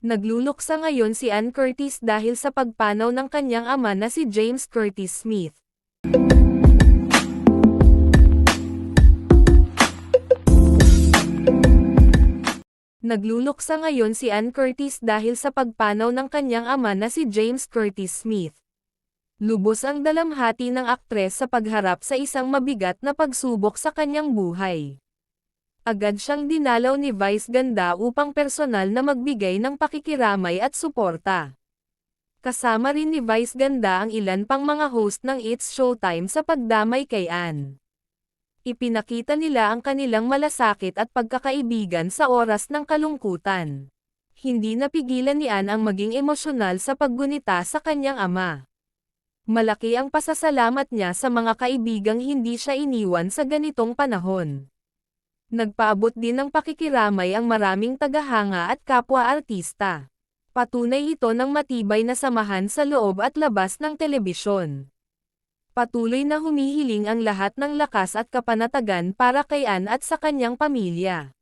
Nagluluksa ngayon si Ann Curtis dahil sa pagpanaw ng kanyang ama na si James Curtis Smith. Nagluluksa ngayon si Ann Curtis dahil sa pagpanaw ng kanyang ama na si James Curtis Smith. Lubos ang dalamhati ng aktres sa pagharap sa isang mabigat na pagsubok sa kanyang buhay. Agad siyang dinalaw ni Vice Ganda upang personal na magbigay ng pakikiramay at suporta. Kasama rin ni Vice Ganda ang ilan pang mga host ng It's Showtime sa pagdamay kay Ann. Ipinakita nila ang kanilang malasakit at pagkakaibigan sa oras ng kalungkutan. Hindi napigilan ni Ann ang maging emosyonal sa paggunita sa kanyang ama. Malaki ang pasasalamat niya sa mga kaibigang hindi siya iniwan sa ganitong panahon. Nagpaabot din ng pakikiramay ang maraming tagahanga at kapwa-artista. Patunay ito ng matibay na samahan sa loob at labas ng telebisyon. Patuloy na humihiling ang lahat ng lakas at kapanatagan para kay Ann at sa kanyang pamilya.